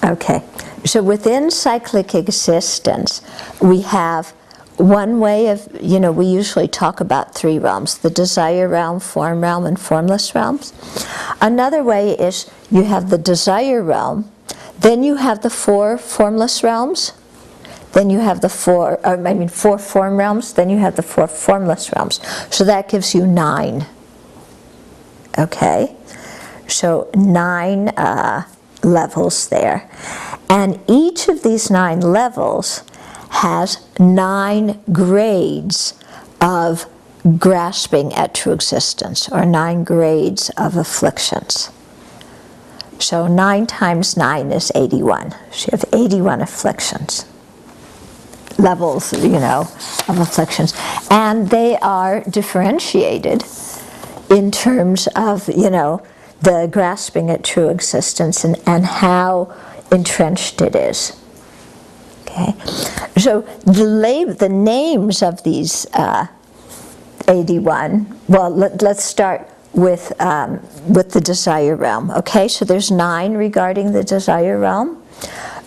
Speaker 4: okay, so within cyclic existence, we have one way of, we usually talk about three realms: the desire realm, form realm, and formless realms. Another way is you have the desire realm, then you have the four formless realms, then you have the four form realms, then you have the four formless realms. So that gives you 9. Okay? So 9 levels there. And each of these 9 levels has 9 grades of grasping at true existence, or 9 grades of afflictions. So 9 times 9 is 81. So you have 81 afflictions, levels, of afflictions. And they are differentiated in terms of, the grasping at true existence and how entrenched it is. Okay, so the names of these 81. Well, let's start with the desire realm. Okay, so there's 9 regarding the desire realm.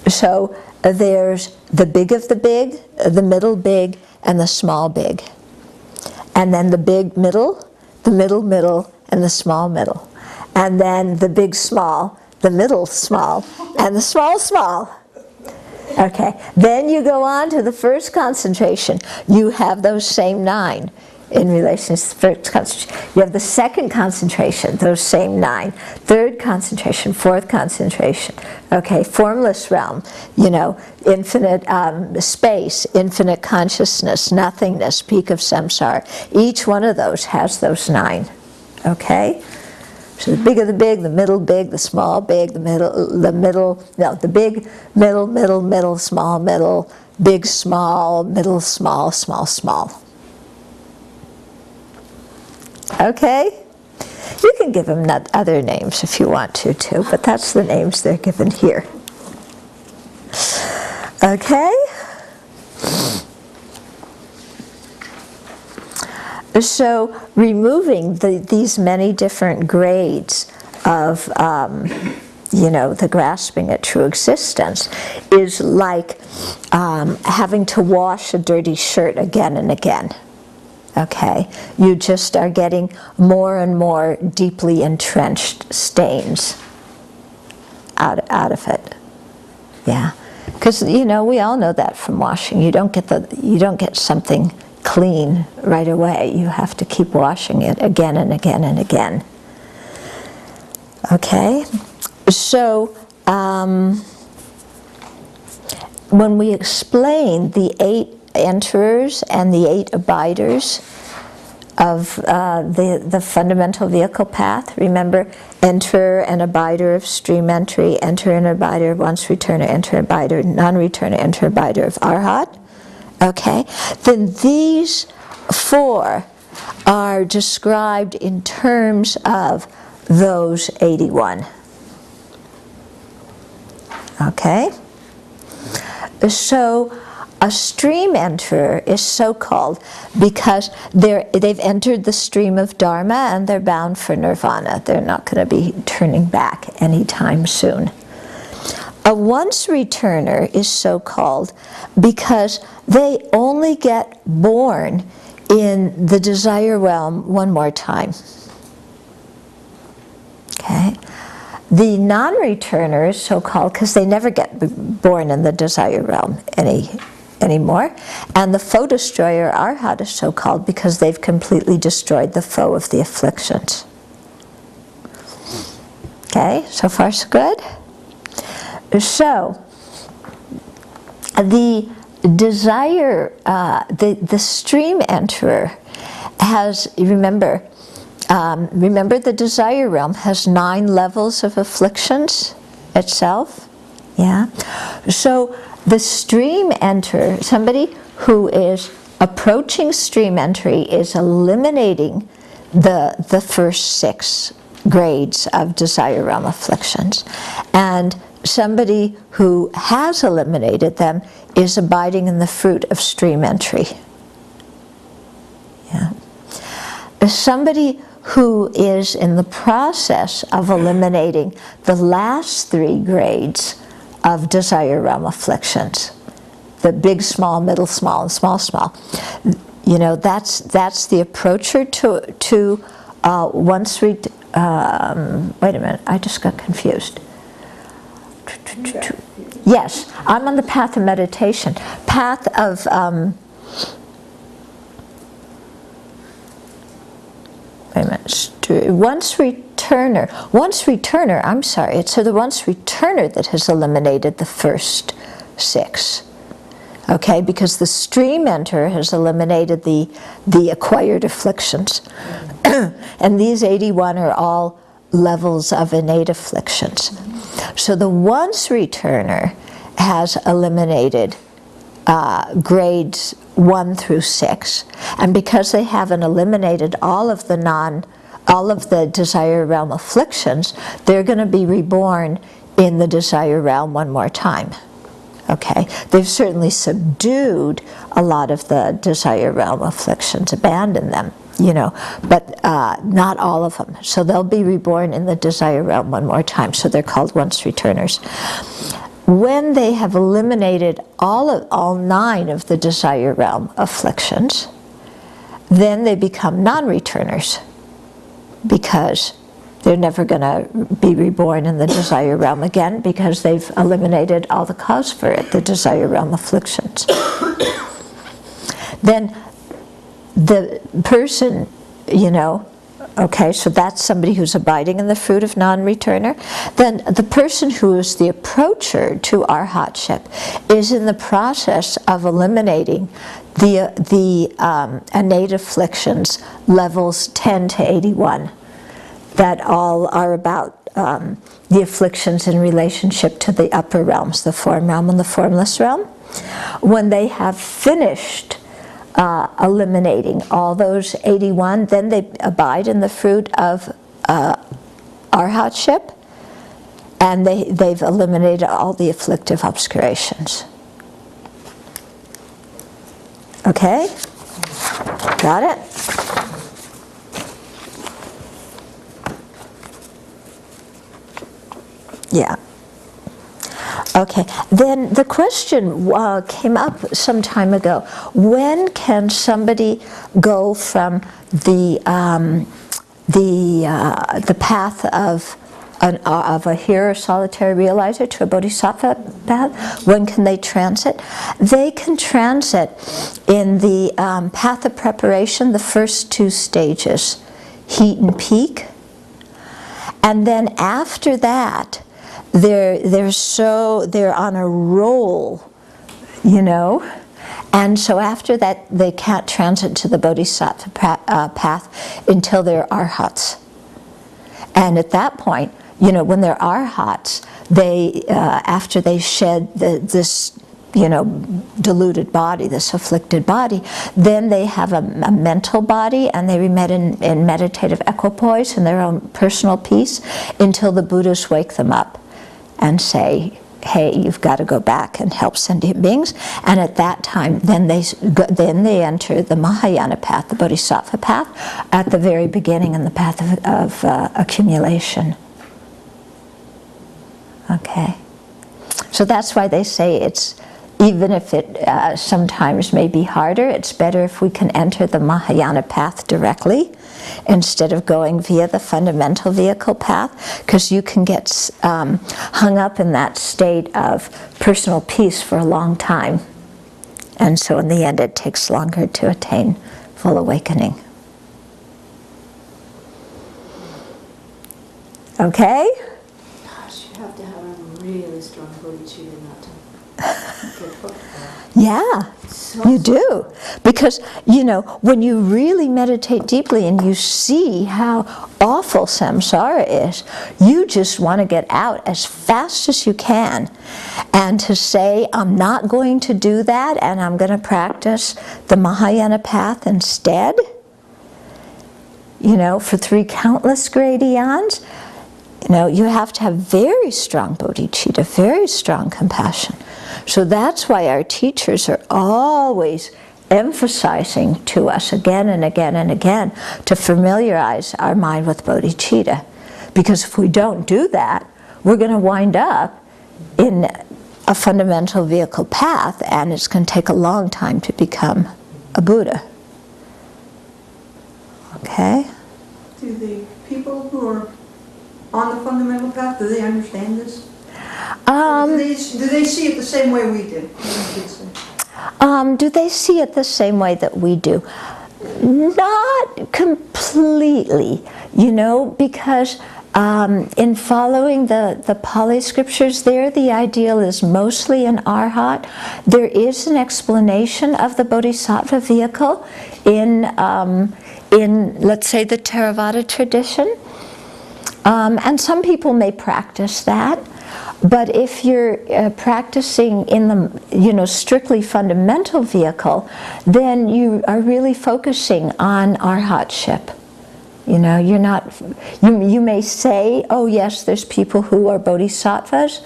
Speaker 4: So there's the big of the big, the middle big, and the small big, and then the big middle, the middle middle, and the small middle, and then the big small, the middle small, and the small small. Okay, then you go on to the first concentration. You have those same 9 in relation to the first concentration. You have the second concentration, those same 9. Third concentration, fourth concentration. Okay, formless realm, infinite space, infinite consciousness, nothingness, peak of samsara. Each one of those has those 9. Okay? So the big of the big, the middle big, the small big, the big, middle, small, middle, big, small, middle, small, small, small. Okay? You can give them other names if you want to too, but that's the names they're given here. Okay? So removing these many different grades of, the grasping at true existence is like having to wash a dirty shirt again and again. Okay? You just are getting more and more deeply entrenched stains out of it. Yeah. Because, we all know that from washing. You don't get something clean right away. You have to keep washing it again and again and again. Okay? So, when we explain the 8 enterers and the 8 abiders of the fundamental vehicle path, remember, enterer and abider of stream entry, enterer and abider of once returner, enterer, abider, non-returner, enterer, abider of arhat. Okay, then these 4 are described in terms of those 81. Okay, so a stream enterer is so called because they've entered the stream of Dharma and they're bound for nirvana. They're not going to be turning back anytime soon. A once returner is so called because they only get born in the desire realm one more time. Okay? The non-returner is so called because they never get born in the desire realm anymore. And the foe destroyer, arhat, is so called because they've completely destroyed the foe of the afflictions. Okay, so far so good? So, the desire, the stream enterer has, remember the desire realm has 9 levels of afflictions itself. Yeah? So, the stream enterer, somebody who is approaching stream entry, is eliminating the first 6 grades of desire realm afflictions. And somebody who has eliminated them is abiding in the fruit of stream entry. Yeah. Somebody who is in the process of eliminating the last 3 grades of desire realm afflictions, the big, small, middle, small, and small, small. You know, that's the approacher to once we, wait a minute, I just got confused. Yes, I'm on the path of meditation. Path of, wait a minute, once returner, I'm sorry, it's the once returner that has eliminated the first 6. Okay, because the stream enter has eliminated the acquired afflictions. And these 81 are all levels of innate afflictions. So the once returner has eliminated grades 1 through 6. And because they haven't eliminated all of the desire realm afflictions, they're going to be reborn in the desire realm one more time. Okay, they've certainly subdued a lot of the desire realm afflictions, abandoned them, you know, but not all of them. So they'll be reborn in the desire realm one more time. So they're called once returners. When they have eliminated all 9 of the desire realm afflictions, then they become non-returners, because they're never going to be reborn in the desire realm again, because they've eliminated all the cause for it, the desire realm afflictions. Then the person, you know, okay, so that's somebody who's abiding in the fruit of non-returner. Then the person who is the approacher to arhatship is in the process of eliminating the innate afflictions, levels 10 to 81. That all are about the afflictions in relationship to the upper realms, the form realm and the formless realm. When they have finished eliminating all those 81, then they abide in the fruit of arhatship, and they've eliminated all the afflictive obscurations. Okay? Got it? Yeah. Okay. Then the question came up some time ago. When can somebody go from the path of a hero, solitary realizer, to a bodhisattva path? When can they transit? They can transit in the path of preparation, the first 2 stages, heat and peak. And then after that, they're on a roll, you know, and so after that they can't transit to the bodhisattva path until they're arhats. And at that point, you know, when they're arhats, they after they shed this, you know, deluded body, this afflicted body, then they have a mental body, and they remain in meditative equipoise in their own personal peace until the Buddhas wake them up and say, hey, you've got to go back and help sentient beings. And at that time, then they enter the Mahayana path, the Bodhisattva path, at the very beginning in the path of accumulation. Okay. So that's why they say it's, even if it sometimes may be harder, it's better if we can enter the Mahayana path directly instead of going via the fundamental vehicle path, because you can get hung up in that state of personal peace for a long time. And so in the end it takes longer to attain full awakening. Okay?
Speaker 2: Gosh, you have to have a really strong bodhicitta not to get hooked.
Speaker 4: Yeah, you do. Because, you know, when you really meditate deeply and you see how awful samsara is, you just want to get out as fast as you can. And to say, I'm not going to do that, and I'm going to practice the Mahayana path instead, you know, for 3 countless great eons, you know, you have to have very strong bodhicitta, very strong compassion. So that's why our teachers are always emphasizing to us again and again and again to familiarize our mind with bodhicitta. Because if we don't do that, we're going to wind up in a fundamental vehicle path, and it's going to take a long time to become a Buddha. Okay?
Speaker 6: Do the people who are on the fundamental path, do they understand this? Do they see it the same way we do?
Speaker 4: Do they see it the same way that we do? Not completely, you know, because in following the Pali scriptures there, the ideal is mostly an arhat. There is an explanation of the bodhisattva vehicle in let's say, the Theravada tradition. And some people may practice that. But if you're practicing in the, you know, strictly fundamental vehicle, then you are really focusing on arhatship. You know, you're not, you may say, oh yes, there's people who are bodhisattvas,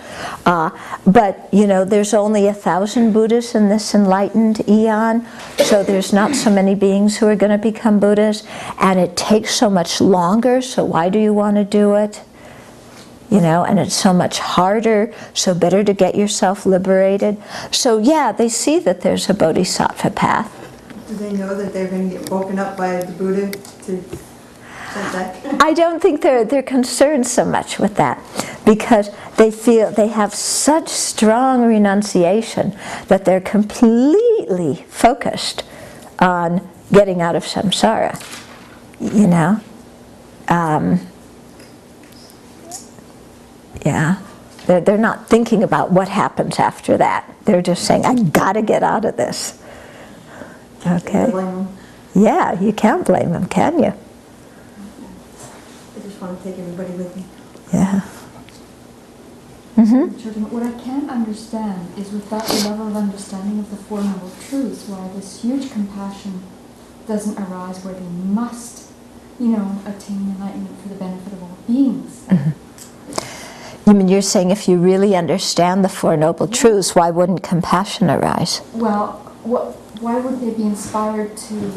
Speaker 4: but you know, there's only 1,000 Buddhas in this enlightened eon, so there's not so many beings who are going to become Buddhas, and it takes so much longer, so why do you want to do it? You know, and it's so much harder, so better to get yourself liberated. So yeah, they see that there's a bodhisattva path.
Speaker 6: Do they know that they're going to get woken up by the Buddha to send back?
Speaker 4: I don't think they're concerned so much with that, because they feel they have such strong renunciation that they're completely focused on getting out of samsara, you know. Yeah, they're not thinking about what happens after that. They're just saying, I gotta get out of this. Okay. Yeah, you can't blame them, can you?
Speaker 6: I just want to take everybody with me.
Speaker 4: Yeah. Mm-hmm.
Speaker 7: Children, what I can't understand is, with that level of understanding of the Four Noble Truths, why this huge compassion doesn't arise where they must, you know, attain enlightenment for the benefit of all beings.
Speaker 4: Mm-hmm. You mean you're saying if you really understand the Four Noble Truths, why wouldn't compassion arise?
Speaker 7: Well, why would they be inspired to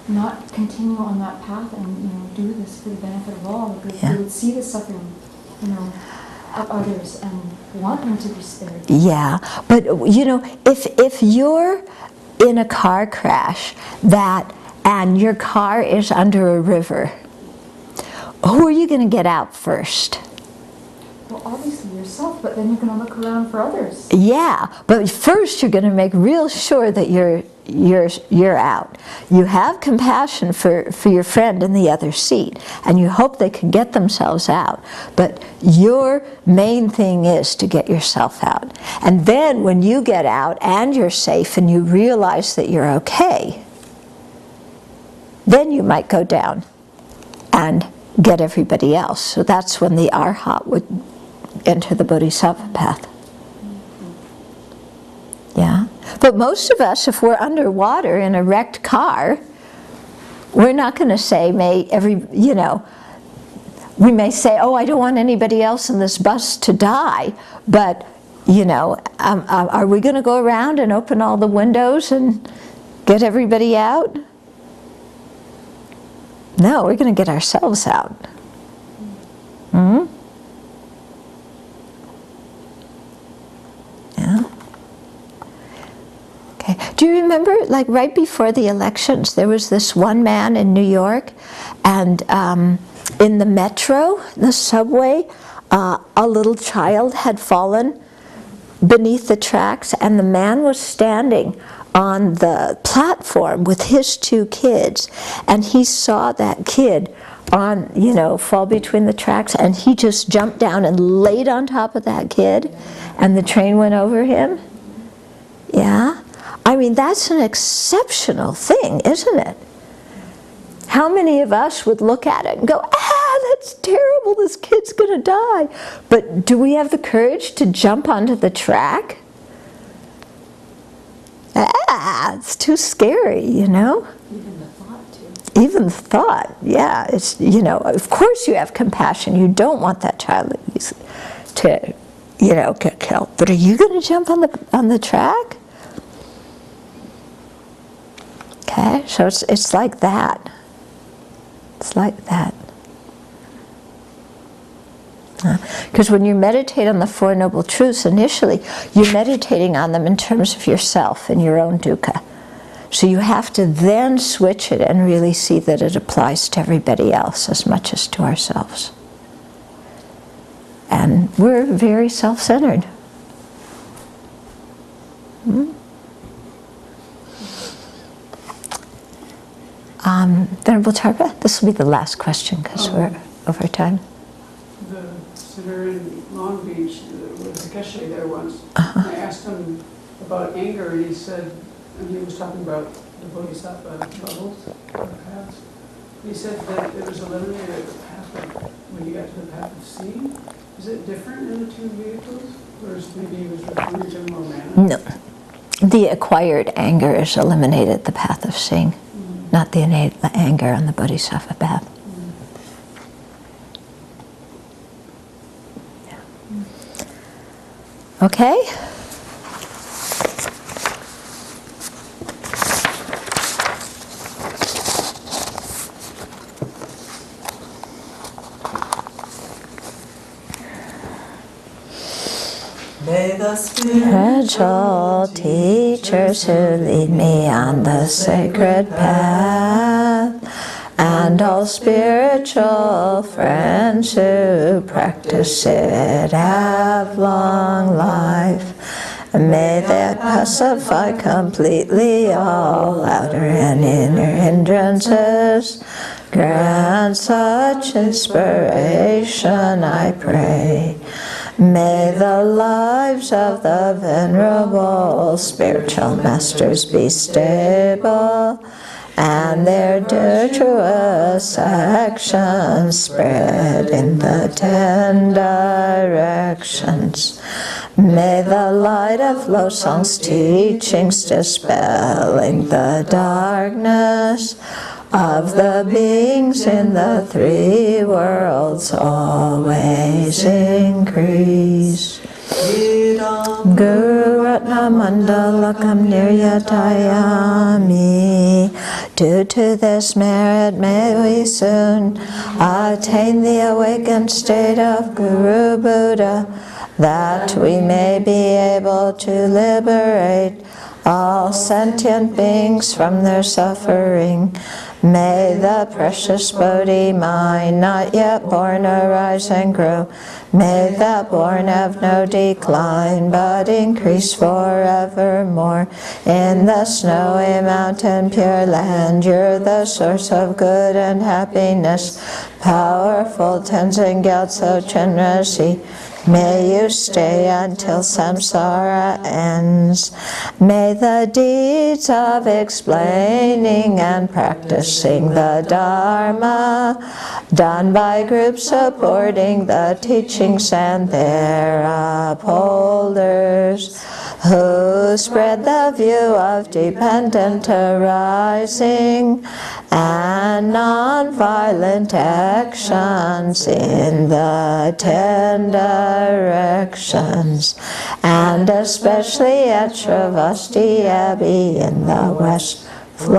Speaker 7: not continue on that path and, you know, do this for the benefit of all? Because they would see the suffering, you know, of others and want them to be spared. Yeah, but you know, if you're in a car crash and your car is under a river, who are you going to get out first? Well, obviously yourself, but then you're going to look around for others.
Speaker 4: Yeah, but first you're going to make real sure that you're out. You have compassion for your friend in the other seat, and you hope they can get themselves out. But your main thing is to get yourself out. And then when you get out and you're safe and you realize that you're okay, then you might go down and get everybody else. So that's when the arhat would enter the bodhisattva path. Yeah. But most of us, if we're underwater in a wrecked car, we're not going to say, we may say, oh, I don't want anybody else in this bus to die, but, you know, are we going to go around and open all the windows and get everybody out? No, we're going to get ourselves out. Hmm? Yeah. Okay. Do you remember, like right before the elections, there was this one man in New York, and in the metro, the subway, a little child had fallen beneath the tracks, and the man was standing on the platform with his two kids, and he saw that kid fall between the tracks, and he just jumped down and laid on top of that kid, and the train went over him. Yeah? I mean, that's an exceptional thing, isn't it? How many of us would look at it and go, that's terrible, this kid's gonna die. But do we have the courage to jump onto the track? It's too scary, you know?
Speaker 2: Even the thought, too.
Speaker 4: Even the thought, yeah. It's, you know, of course you have compassion. You don't want that child to, get killed. But are you going to jump on the track? Okay, so it's like that. It's like that.
Speaker 1: Because when you meditate on the Four Noble Truths, initially, you're meditating on them in terms of yourself and your own dukkha. So you have to then switch it and really see that it applies to everybody else as much as to ourselves. And we're very self-centered. Venerable Tarpa, this will be the last question because we're over time.
Speaker 8: The center in Long Beach was Takeshi there once. I asked him about anger, and he said, and he was talking about the bodhisattva troubles or paths. He said that it was eliminated at the path of, when you got to the path of seeing. Is it different in the two vehicles? Or maybe he was referring to more manner?
Speaker 1: No. The acquired anger is eliminated at the path of seeing, not the innate anger on the bodhisattva path. Yeah. Okay?
Speaker 5: May the spiritual teachers who lead me on the sacred path, and all spiritual friends who practice it have long life. May they pacify completely all outer and inner hindrances. Grant such inspiration, I pray. May the lives of the venerable spiritual masters be stable, and their virtuous actions spread in the 10 directions. May the light of Losong's teachings dispelling the darkness of the beings in the 3 worlds always increase. Guru Ratna Mandalakam Niryatayami. Due to this merit may we soon attain the awakened state of Guru Buddha, that we may be able to liberate all sentient beings from their suffering. May the precious Bodhi mind not yet born arise and grow. May that born have no decline, but increase forevermore. In the snowy mountain pure land, you're the source of good and happiness. Powerful Tenzin Gyatso Chenrezig, may you stay until samsara ends. May the deeds of explaining and practicing the Dharma, done by groups supporting the teachings and their upholders, who spread the view of dependent arising and non-violent actions in the 10 directions, and especially at Sravasti Abbey in the West flourish.